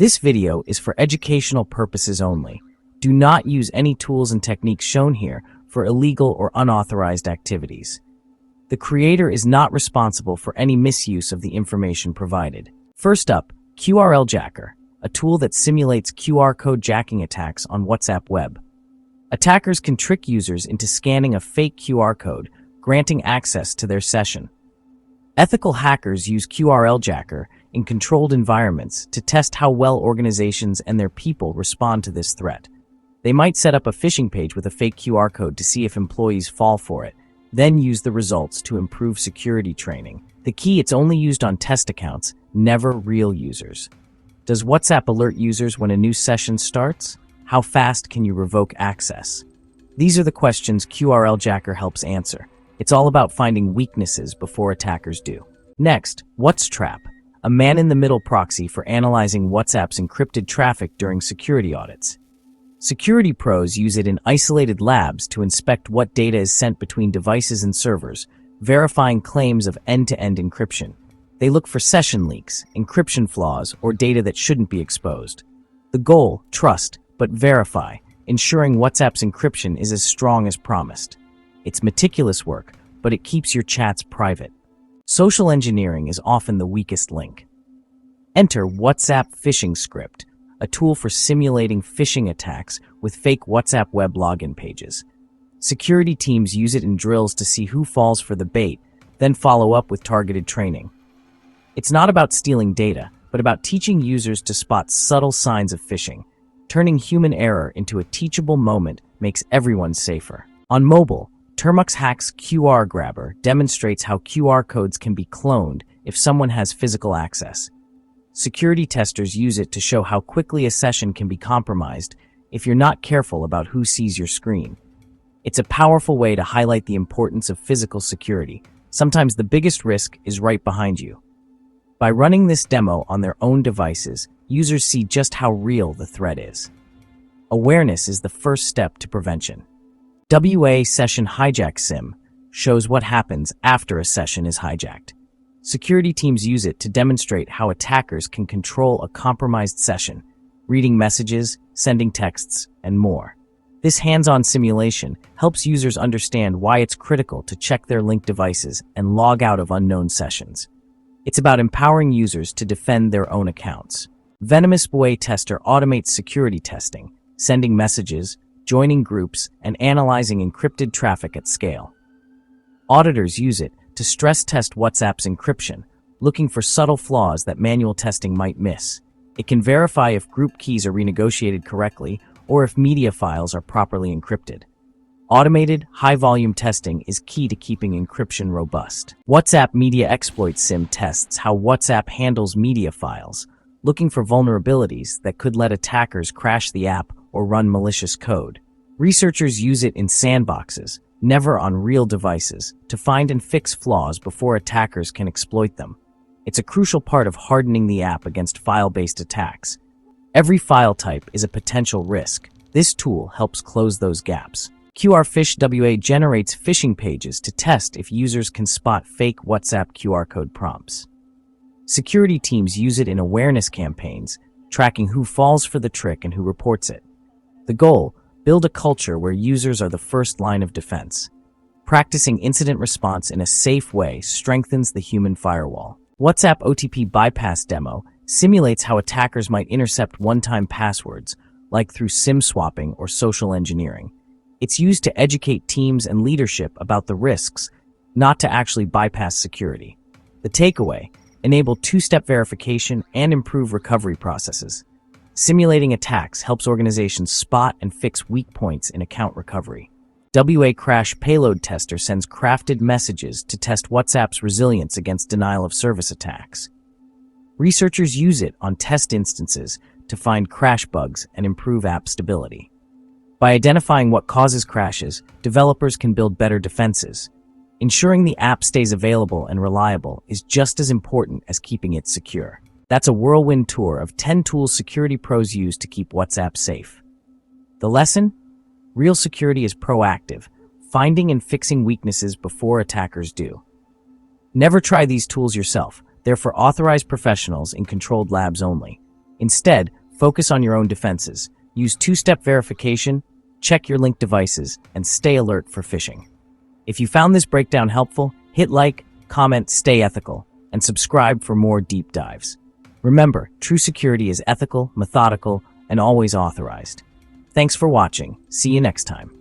This video is for educational purposes only. Do not use any tools and techniques shown here for illegal or unauthorized activities. The creator is not responsible for any misuse of the information provided. First up, QRL Jacker, a tool that simulates QR code jacking attacks on WhatsApp web. Attackers can trick users into scanning a fake QR code, granting access to their session. Ethical hackers use QRL Jacker in controlled environments to test how well organizations and their people respond to this threat. They might set up a phishing page with a fake QR code to see if employees fall for it, then use the results to improve security training. The key: it's only used on test accounts, never real users. Does WhatsApp alert users when a new session starts? How fast can you revoke access? These are the questions QRL Jacker helps answer. It's all about finding weaknesses before attackers do. Next, WhatsTrap, a man-in-the-middle proxy for analyzing WhatsApp's encrypted traffic during security audits. Security pros use it in isolated labs to inspect what data is sent between devices and servers, verifying claims of end-to-end encryption. They look for session leaks, encryption flaws, or data that shouldn't be exposed. The goal: trust, but verify, ensuring WhatsApp's encryption is as strong as promised. It's meticulous work, but it keeps your chats private. Social engineering is often the weakest link. Enter WhatsApp Phishing Script, a tool for simulating phishing attacks with fake WhatsApp web login pages. Security teams use it in drills to see who falls for the bait, then follow up with targeted training. It's not about stealing data, but about teaching users to spot subtle signs of phishing. Turning human error into a teachable moment makes everyone safer. On mobile, Termux Hack's QR Grabber demonstrates how QR codes can be cloned if someone has physical access. Security testers use it to show how quickly a session can be compromised if you're not careful about who sees your screen. It's a powerful way to highlight the importance of physical security. Sometimes the biggest risk is right behind you. By running this demo on their own devices, users see just how real the threat is. Awareness is the first step to prevention. WA Session Hijack Sim shows what happens after a session is hijacked. Security teams use it to demonstrate how attackers can control a compromised session, reading messages, sending texts, and more. This hands-on simulation helps users understand why it's critical to check their linked devices and log out of unknown sessions. It's about empowering users to defend their own accounts. Venomous Boy Tester automates security testing, sending messages, joining groups, and analyzing encrypted traffic at scale. Auditors use it to stress test WhatsApp's encryption, looking for subtle flaws that manual testing might miss. It can verify if group keys are renegotiated correctly or if media files are properly encrypted. Automated, high-volume testing is key to keeping encryption robust. WhatsApp Media Exploit Sim tests how WhatsApp handles media files, looking for vulnerabilities that could let attackers crash the app or run malicious code. Researchers use it in sandboxes, never on real devices, to find and fix flaws before attackers can exploit them. It's a crucial part of hardening the app against file-based attacks. Every file type is a potential risk. This tool helps close those gaps. QRFish WA generates phishing pages to test if users can spot fake WhatsApp QR code prompts. Security teams use it in awareness campaigns, tracking who falls for the trick and who reports it. The goal: build a culture where users are the first line of defense. Practicing incident response in a safe way strengthens the human firewall. WhatsApp OTP Bypass Demo simulates how attackers might intercept one-time passwords, like through SIM swapping or social engineering. It's used to educate teams and leadership about the risks, not to actually bypass security. The takeaway: enable two-step verification and improve recovery processes. Simulating attacks helps organizations spot and fix weak points in account recovery. WA Crash Payload Tester sends crafted messages to test WhatsApp's resilience against denial-of-service attacks. Researchers use it on test instances to find crash bugs and improve app stability. By identifying what causes crashes, developers can build better defenses. Ensuring the app stays available and reliable is just as important as keeping it secure. That's a whirlwind tour of 10 tools security pros use to keep WhatsApp safe. The lesson? Real security is proactive, finding and fixing weaknesses before attackers do. Never try these tools yourself. They're for authorized professionals in controlled labs only. Instead, focus on your own defenses. Use two-step verification, check your linked devices, and stay alert for phishing. If you found this breakdown helpful, hit like, comment, stay ethical, and subscribe for more deep dives. Remember, true security is ethical, methodical, and always authorized. Thanks for watching. See you next time.